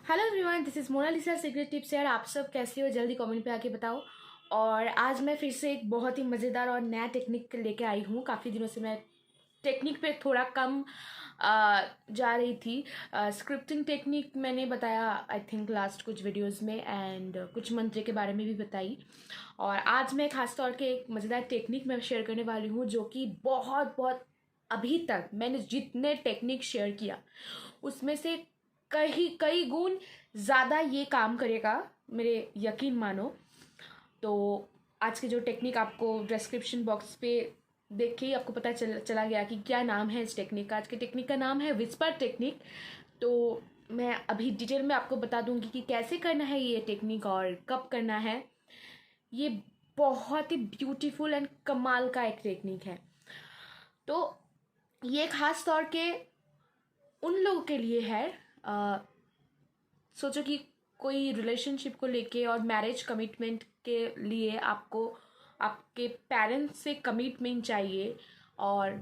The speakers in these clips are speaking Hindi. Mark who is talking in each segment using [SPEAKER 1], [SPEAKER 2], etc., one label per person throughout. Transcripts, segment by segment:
[SPEAKER 1] Hello everyone, this is Monalisa secret tips. यार आप सब कैसे हो? जल्दी कमेंट पे आके बताओ। और आज मैं फिर से एक बहुत ही मज़ेदार और नया टेक्निक लेके आई हूँ। काफ़ी दिनों से मैं टेक्निक पे थोड़ा कम जा रही थी। स्क्रिप्टिंग टेक्निक मैंने बताया आई थिंक लास्ट कुछ वीडियोस में, एंड कुछ मंत्र के बारे में भी बताई। और आज मैं खास तौर के एक मज़ेदार टेक्निक मैं शेयर करने वाली हूँ, जो कि बहुत बहुत अभी तक मैंने जितने टेक्निक शेयर किया उसमें से कई कई गुण ज़्यादा ये काम करेगा, मेरे यकीन मानो। तो आज की जो टेक्निक आपको डिस्क्रिप्शन बॉक्स पे देख के ही आपको पता चला गया कि क्या नाम है इस टेक्निक का। आज की टेक्निक का नाम है विस्पर टेक्निक। तो मैं अभी डिटेल में आपको बता दूंगी कि कैसे करना है ये टेक्निक और कब करना है। ये बहुत ही ब्यूटीफुल एंड कमाल का एक टेक्निक है। तो ये खास तौर के उन लोगों के लिए है, सोचो कि कोई रिलेशनशिप को लेके और मैरिज कमिटमेंट के लिए आपको आपके पेरेंट्स से कमिटमेंट चाहिए और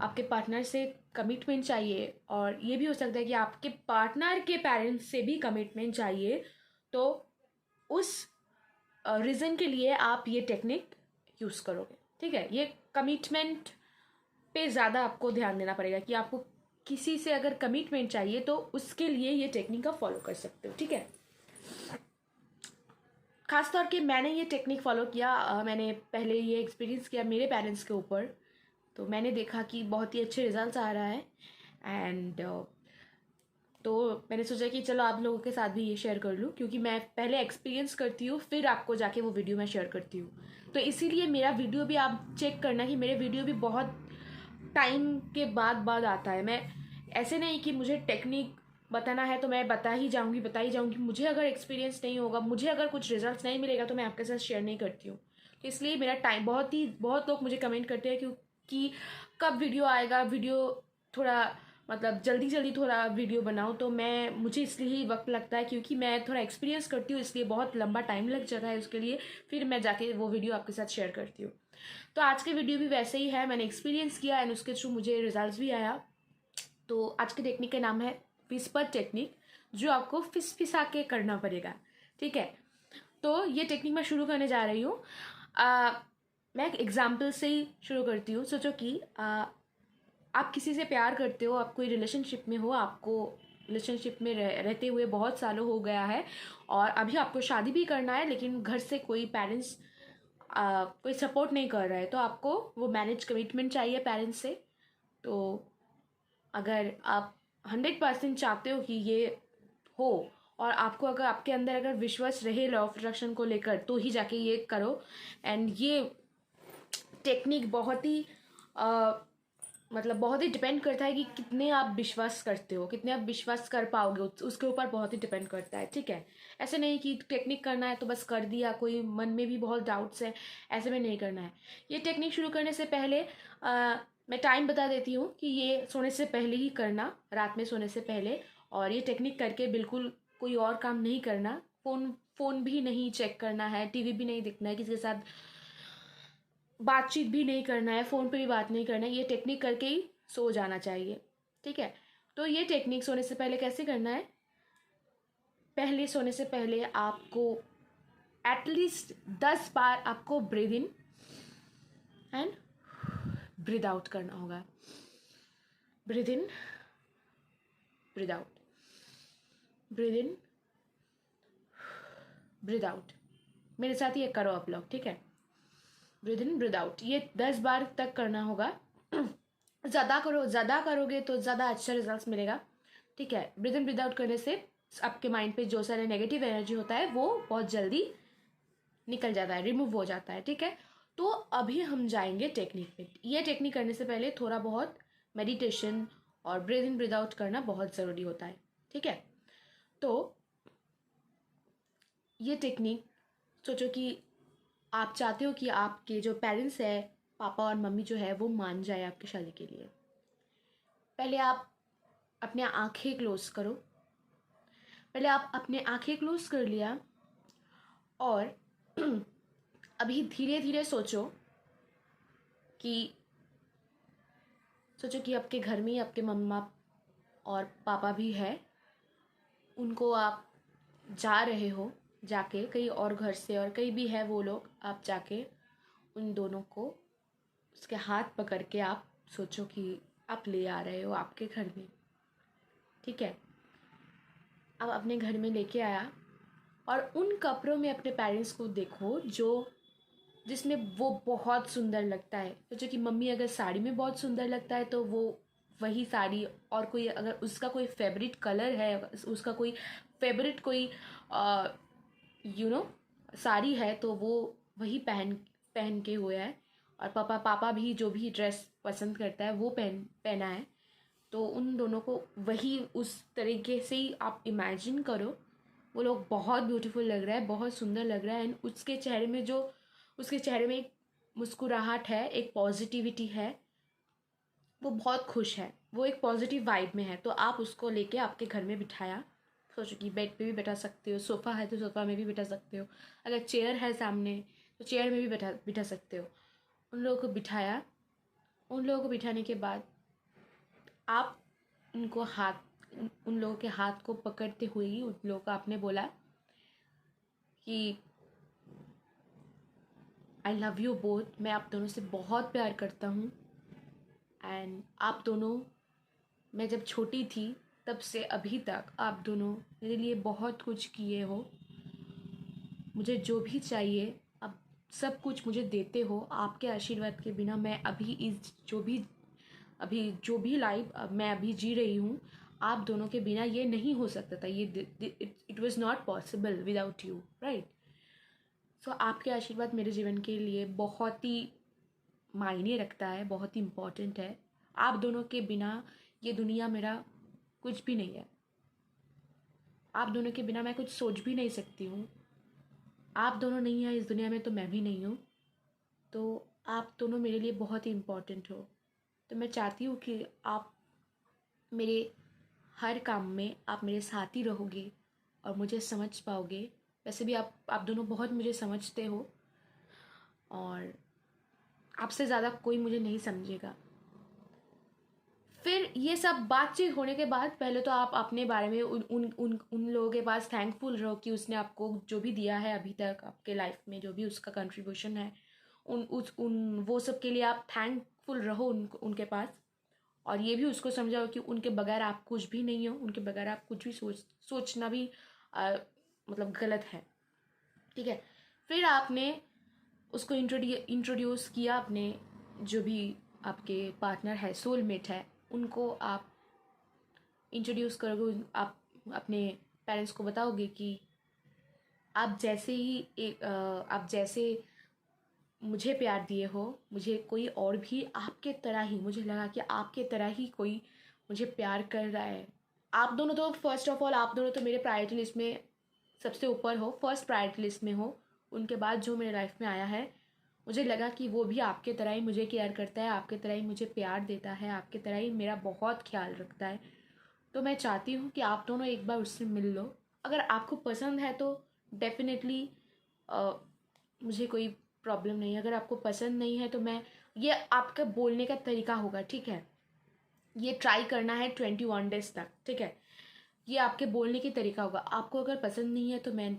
[SPEAKER 1] आपके पार्टनर से कमिटमेंट चाहिए, और ये भी हो सकता है कि आपके पार्टनर के पेरेंट्स से भी कमिटमेंट चाहिए। तो उस रीज़न के लिए आप ये टेक्निक यूज़ करोगे। ठीक है, ये कमिटमेंट पे ज़्यादा आपको ध्यान देना पड़ेगा कि आपको किसी से अगर कमिटमेंट चाहिए तो उसके लिए ये टेक्निक आप फॉलो कर सकते हो। ठीक है, खास तौर के मैंने ये टेक्निक फॉलो किया। मैंने पहले ये एक्सपीरियंस किया मेरे पेरेंट्स के ऊपर, तो मैंने देखा कि बहुत ही अच्छे रिजल्ट्स आ रहा है। एंड तो मैंने सोचा कि चलो आप लोगों के साथ भी ये शेयर कर लूँ, क्योंकि मैं पहले एक्सपीरियंस करती हूँ फिर आपको जाके वो वीडियो मैं शेयर करती हूँ। तो इसीलिए मेरा वीडियो भी आप चेक करना कि मेरे वीडियो भी बहुत टाइम के बाद आता है। मैं ऐसे नहीं कि मुझे टेक्निक बताना है तो मैं बताई जाऊंगी। मुझे अगर एक्सपीरियंस नहीं होगा, मुझे अगर कुछ रिजल्ट्स नहीं मिलेगा तो मैं आपके साथ शेयर नहीं करती हूँ। तो इसलिए मेरा टाइम बहुत लोग मुझे कमेंट करते हैं क्योंकि कब वीडियो आएगा, वीडियो थोड़ा मतलब जल्दी जल्दी थोड़ा वीडियो बनाओ। तो मुझे इसलिए ही वक्त लगता है क्योंकि मैं थोड़ा एक्सपीरियंस करती हूँ, इसलिए बहुत लंबा टाइम लग जाता है उसके लिए। फिर मैं जाके वो वीडियो आपके साथ शेयर करती हूँ। तो आज के वीडियो भी वैसे ही है, मैंने एक्सपीरियंस किया एंड उसके थ्रू मुझे रिजल्ट्स भी आया। तो आज के टेक्निक का नाम है विस्पर टेक्निक, जो आपको फिसा के करना पड़ेगा। ठीक है, तो ये टेक्निक मैं शुरू करने जा रही हूँ। मैं एक एग्जाम्पल से ही शुरू करती हूँ। सोचो कि आप किसी से प्यार करते हो, आप कोई रिलेशनशिप में हो, आपको रिलेशनशिप में रहते हुए बहुत सालों हो गया है और अभी आपको शादी भी करना है, लेकिन घर से कोई पेरेंट्स कोई सपोर्ट नहीं कर रहा है। तो आपको वो मैरिज कमिटमेंट चाहिए पेरेंट्स से। तो अगर आप 100% चाहते हो कि ये हो, और आपको अगर आपके अंदर अगर विश्वास रहे लॉ ऑफ अट्रैक्शन को लेकर, तो ही जाके ये करो। एंड ये टेक्निक बहुत ही मतलब बहुत ही डिपेंड करता है कि कितने आप विश्वास करते हो, कितने आप विश्वास कर पाओगे, उसके ऊपर बहुत ही डिपेंड करता है। ठीक है, ऐसे नहीं कि टेक्निक करना है तो बस कर दिया, कोई मन में भी बहुत डाउट्स है, ऐसे में नहीं करना है। ये टेक्निक शुरू करने से पहले मैं टाइम बता देती हूँ कि ये सोने से पहले ही करना, रात में सोने से पहले। और ये टेक्निक करके बिल्कुल कोई और काम नहीं करना, फ़ोन भी नहीं चेक करना है, टीवी भी नहीं देखना है, किसी के साथ बातचीत भी नहीं करना है, फ़ोन पे भी बात नहीं करना है। ये टेक्निक करके ही सो जाना चाहिए। ठीक है, तो ये टेक्निक सोने से पहले कैसे करना है? पहले सोने से पहले आपको एटलीस्ट 10 बार आपको breathe in and breathe out करना होगा। Breathe in, breathe out, breathe in, breathe out. मेरे साथ ये करो आप लोग। ठीक है, ब्रीद इन ब्रीद आउट, ये 10 बार तक करना होगा। ज़्यादा करोगे तो ज़्यादा अच्छा रिजल्ट मिलेगा। ठीक है, ब्रीद इन ब्रीद आउट करने से आपके माइंड पे जो सारे नेगेटिव एनर्जी होता है वो बहुत जल्दी निकल जाता है, रिमूव हो जाता है। ठीक है, तो अभी हम जाएंगे टेक्निक पे। ये टेक्निक करने से पहले थोड़ा बहुत मेडिटेशन और ब्रीद इन ब्रीद आउट करना बहुत ज़रूरी होता है। ठीक है, तो ये टेक्निक, सोचो कि आप चाहते हो कि आपके जो पेरेंट्स है, पापा और मम्मी जो है, वो मान जाए आपकी शादी के लिए। पहले आप अपने आंखें क्लोज करो। पहले आप अपने आंखें क्लोज कर लिया और अभी धीरे धीरे कि सोचो कि आपके घर में ही आपके मम्मा और पापा भी है। उनको आप जा रहे हो, जाके कहीं और घर से और कहीं भी है वो लोग, आप जाके उन दोनों को उसके हाथ पकड़ के आप सोचो कि आप ले आ रहे हो आपके घर में, ठीक है। अब अपने घर में लेके आया और उन कपड़ों में अपने पेरेंट्स को देखो जो जिसमें वो बहुत सुंदर लगता है। सोचो कि मम्मी अगर साड़ी में बहुत सुंदर लगता है तो वो वही साड़ी, और कोई अगर उसका कोई फेवरेट कलर है, उसका कोई फेवरेट कोई यू नो साड़ी है, तो वो वही पहन पहन के हुआ है। और पापा पापा भी जो भी ड्रेस पसंद करता है वो पहना है। तो उन दोनों को वही उस तरीके से ही आप इमेजिन करो। वो लोग बहुत ब्यूटीफुल लग रहा है, बहुत सुंदर लग रहा है। एंड उसके चेहरे में एक मुस्कुराहट है, एक पॉजिटिविटी है, वो बहुत खुश है, वो एक पॉजिटिव वाइब में है। तो आप उसको लेके आपके घर में बिठाया। सोचो कि बेड पे भी बैठा सकते हो, सोफ़ा है तो सोफ़ा में भी बैठा सकते हो, अगर चेयर है सामने तो चेयर में भी बिठा सकते हो। उन लोगों को बिठाया। उन लोगों को बिठाने के बाद आप उन लोगों के हाथ को पकड़ते हुए ही उन लोगों को आपने बोला कि आई लव यू बोथ, मैं आप दोनों से बहुत प्यार करता हूँ। एंड आप दोनों, मैं जब छोटी थी तब से अभी तक आप दोनों मेरे लिए बहुत कुछ किए हो। मुझे जो भी चाहिए आप सब कुछ मुझे देते हो। आपके आशीर्वाद के बिना मैं अभी जो भी लाइफ मैं अभी जी रही हूँ, आप दोनों के बिना ये नहीं हो सकता था। ये it was not possible without you, right. So आपके आशीर्वाद मेरे जीवन के लिए बहुत ही मायने रखता है, बहुत ही इम्पोर्टेंट है। आप दोनों के बिना ये दुनिया मेरा कुछ भी नहीं है। आप दोनों के बिना मैं कुछ सोच भी नहीं सकती हूँ। आप दोनों नहीं हैं इस दुनिया में तो मैं भी नहीं हूँ। तो आप दोनों मेरे लिए बहुत ही इम्पोर्टेंट हो। तो मैं चाहती हूँ कि आप मेरे हर काम में आप मेरे साथ ही रहोगे और मुझे समझ पाओगे। वैसे भी आप दोनों बहुत मुझे समझते हो, और आपसे ज़्यादा कोई मुझे नहीं समझेगा। फिर ये सब बातचीत होने के बाद पहले तो आप अपने बारे में उन लोगों के पास थैंकफुल रहो कि उसने आपको जो भी दिया है अभी तक आपके लाइफ में, जो भी उसका कंट्रीब्यूशन है, उन वो सब के लिए आप थैंकफुल रहो उनके पास। और ये भी उसको समझाओ कि उनके बगैर आप कुछ भी नहीं हो, उनके बगैर आप कुछ भी सोचना भी मतलब गलत है, ठीक है। फिर आपने उसको इंट्रोड्यूस किया अपने जो भी आपके पार्टनर है, सोलमेट है, उनको आप इंट्रोड्यूस करोगे। आप अपने पेरेंट्स को बताओगे कि आप जैसे ही आप जैसे मुझे प्यार दिए हो, मुझे कोई और भी आपके तरह ही, मुझे लगा कि आपके तरह ही कोई मुझे प्यार कर रहा है। आप दोनों तो फर्स्ट ऑफ ऑल आप दोनों तो मेरे प्रायोरिटी लिस्ट में सबसे ऊपर हो, फर्स्ट प्रायोरिटी लिस्ट में हो। उनके बाद जो मेरे लाइफ में आया है, मुझे लगा कि वो भी आपके तरह ही मुझे केयर करता है, आपके तरह ही मुझे प्यार देता है, आपके तरह ही मेरा बहुत ख्याल रखता है। तो मैं चाहती हूँ कि आप दोनों एक बार उससे मिल लो। अगर आपको पसंद है तो डेफिनेटली मुझे कोई प्रॉब्लम नहीं है। अगर आपको पसंद नहीं है तो मैं, ये आपका बोलने का तरीका होगा, ठीक है। ये ट्राई करना है 21 डेज तक, ठीक है। ये आपके बोलने की तरीका होगा। आपको अगर पसंद नहीं है तो मैं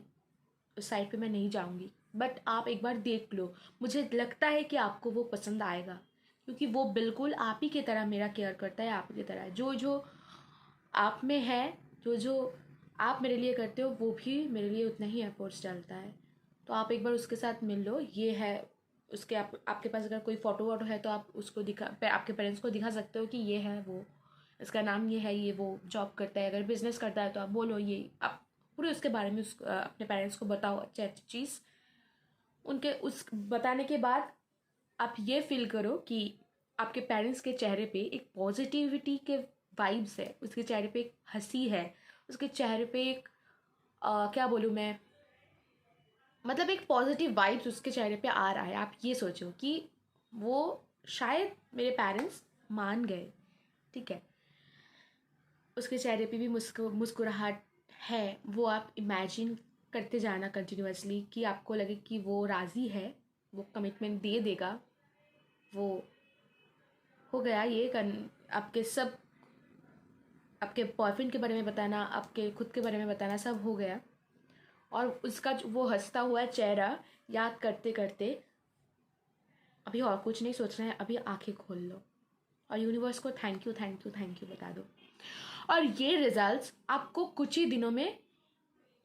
[SPEAKER 1] उस साइड पे मैं नहीं जाऊँगी, बट आप एक बार देख लो। मुझे लगता है कि आपको वो पसंद आएगा, क्योंकि वो बिल्कुल आप ही की तरह मेरा केयर करता है, आप ही की तरह जो जो आप में है, जो जो आप मेरे लिए करते हो वो भी मेरे लिए उतना ही एफर्ट्स डालता है। तो आप एक बार उसके साथ मिल लो। ये है उसके, आपके पास अगर कोई फ़ोटो वोटो है तो आप उसको आपके पेरेंट्स को दिखा सकते हो कि ये है वो, इसका नाम ये है, ये वो जॉब करता है। अगर बिजनेस करता है तो आप बोलो, ये आप पूरे उसके बारे में अपने पेरेंट्स को बताओ अच्छी अच्छी चीज़। उनके उस बताने के बाद आप ये फील करो कि आपके पेरेंट्स के चेहरे पे एक पॉजिटिविटी के वाइब्स है, उसके चेहरे पे एक हंसी है, उसके चेहरे पे एक क्या बोलूँ मैं, मतलब एक पॉजिटिव वाइब्स उसके चेहरे पे आ रहा है। आप ये सोचो कि वो शायद मेरे पेरेंट्स मान गए, ठीक है। उसके चेहरे पे भी मुस्कुराहट है। वो आप इमेजिन करते जाना कंटिन्यूअसली कि आपको लगे कि वो राज़ी है, वो कमिटमेंट दे देगा। वो हो गया ये आपके सब, आपके बॉयफ्रेंड के बारे में बताना, आपके खुद के बारे में बताना, सब हो गया। और उसका वो हंसता हुआ चेहरा याद करते करते अभी और कुछ नहीं सोचना है, अभी आंखें खोल लो और यूनिवर्स को thank you thank you thank you बता दो। और ये रिजल्ट्स आपको कुछ ही दिनों में,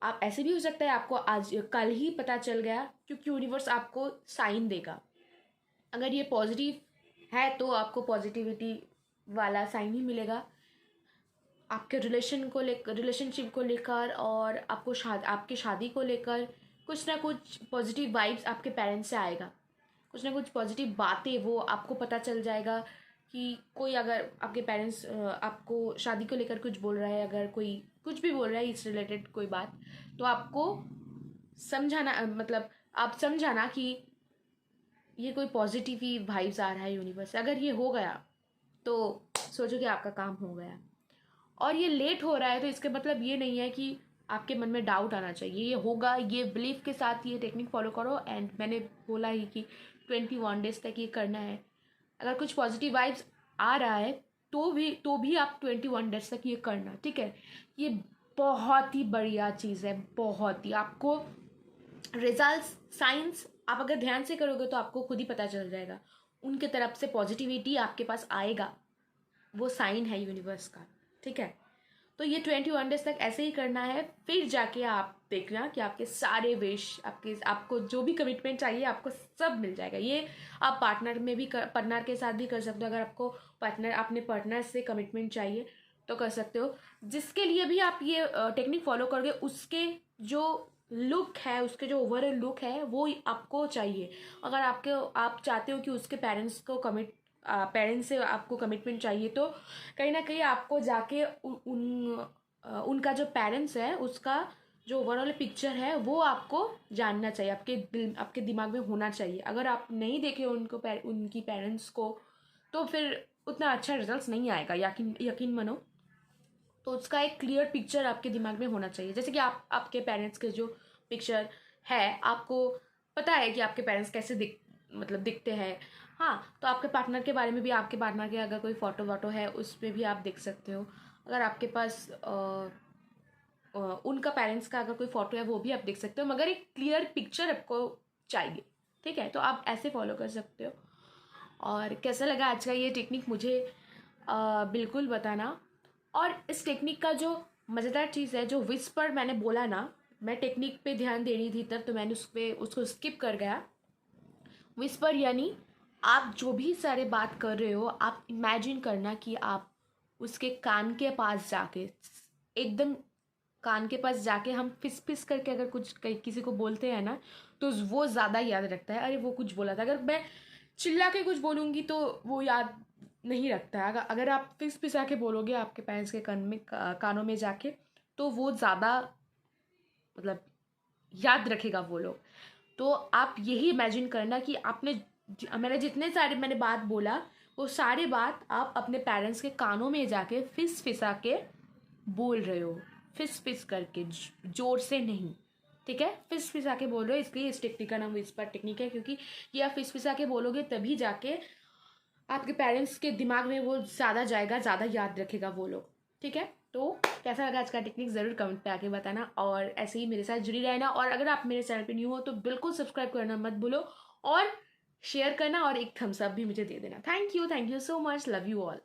[SPEAKER 1] आप ऐसे भी हो सकता है आपको आज कल ही पता चल गया, क्योंकि यूनिवर्स आपको साइन देगा। अगर ये पॉजिटिव है तो आपको पॉजिटिविटी वाला साइन ही मिलेगा। आपके रिलेशनशिप को लेकर और आपके शादी को लेकर कुछ ना कुछ पॉजिटिव वाइब्स आपके पेरेंट्स से आएगा। कुछ ना कुछ पॉजिटिव बातें वो आपको पता चल जाएगा कि कोई अगर आपके पेरेंट्स आपको शादी को लेकर कुछ बोल रहा है, अगर कोई कुछ भी बोल रहा है इस रिलेटेड कोई बात, तो आपको समझाना मतलब आप समझाना कि ये कोई पॉजिटिव ही वाइब्स आ रहा है यूनिवर्स से। अगर ये हो गया तो सोचो कि आपका काम हो गया। और ये लेट हो रहा है तो इसका मतलब ये नहीं है कि आपके मन में डाउट आना चाहिए, ये होगा। ये बिलीफ के साथ ये टेक्निक फॉलो करो। एंड मैंने बोला ही कि 21 डेज तक ये करना है। अगर कुछ पॉजिटिव वाइब्स आ रहा है तो भी आप 21 डेज तक ये करना, ठीक है। ये बहुत ही बढ़िया चीज़ है, बहुत ही। आपको रिजल्ट्स साइंस आप अगर ध्यान से करोगे तो आपको खुद ही पता चल जाएगा। उनके तरफ से पॉजिटिविटी आपके पास आएगा, वो साइन है यूनिवर्स का, ठीक है। तो ये 21 डेज तक ऐसे ही करना है। फिर जाके आप देखना कि आपके सारे विश, आपको जो भी कमिटमेंट चाहिए आपको सब मिल जाएगा। ये आप पार्टनर के साथ भी कर सकते हो। अगर आपको अपने पार्टनर से कमिटमेंट चाहिए तो कर सकते हो। जिसके लिए भी आप ये टेक्निक फॉलो करोगे उसके जो लुक है, उसके जो ओवरऑल लुक है वो आपको चाहिए। अगर आप चाहते हो कि उसके पेरेंट्स से आपको कमिटमेंट चाहिए, तो कहीं ना कहीं आपको जाके उनका जो पेरेंट्स है उसका जो ओवरऑल पिक्चर है वो आपको जानना चाहिए, आपके दिमाग में होना चाहिए। अगर आप नहीं देखे उनकी पेरेंट्स को तो फिर उतना अच्छा रिजल्ट नहीं आएगा, यकीन मानो। तो उसका एक क्लियर पिक्चर आपके दिमाग में होना चाहिए। जैसे कि आपके पेरेंट्स के जो पिक्चर है, आपको पता है कि आपके पेरेंट्स कैसे दिखते हैं। हाँ, तो आपके पार्टनर के बारे में भी, आपके पार्टनर के अगर कोई फ़ोटो वोटो है उस पर भी आप देख सकते हो। अगर आपके पास उनका पेरेंट्स का अगर कोई फ़ोटो है वो भी आप देख सकते हो, मगर एक क्लियर पिक्चर आपको चाहिए, ठीक है। तो आप ऐसे फॉलो कर सकते हो। और कैसा लगा आज का ये टेक्निक मुझे बिल्कुल बताना। और इस टेक्निक का जो मज़ेदार चीज़ है, जो विस्पर मैंने बोला ना, मैं टेक्निक पे ध्यान दे रही थी तब तो मैंने उसको स्किप कर गया। विस्पर यानी आप जो भी सारे बात कर रहे हो, आप इमेजिन करना कि आप उसके कान के पास जाके, एकदम कान के पास जाके, हम फिस फिस करके अगर किसी को बोलते हैं ना तो वो ज़्यादा याद रखता है। अरे वो कुछ बोला था, अगर मैं चिल्ला के कुछ बोलूँगी तो वो याद नहीं रखता है। अगर आप फिस फिसा के बोलोगे आपके पेरेंट्स के कानों में जाके, तो वो ज़्यादा मतलब याद रखेगा वो लोग। तो आप यही इमेजिन करना कि मैंने जितने सारे बात बोला वो सारे बात आप अपने पेरेंट्स के कानों में जाके फिस फिसा के बोल रहे हो, फिस फिस करके, जोर से नहीं, ठीक है। फिस फिसा के बोल रहे हो, इसलिए इस टेक्निक का नाम विस्पर टेक्निक है, क्योंकि ये आप फिस फिसा के बोलोगे तभी जाके आपके पेरेंट्स के दिमाग में वो ज़्यादा जाएगा, ज़्यादा याद रखेगा वो लोग, ठीक है। तो कैसा लगा आज का टेक्निक ज़रूर कमेंट पे आके बताना, और ऐसे ही मेरे साथ जुड़ी रहना। और अगर आप मेरे चैनल पे न्यू हो तो बिल्कुल सब्सक्राइब करना मत भूलो, और शेयर करना, और एक थम्स अप भी मुझे दे देना। Thank you so much, love you all.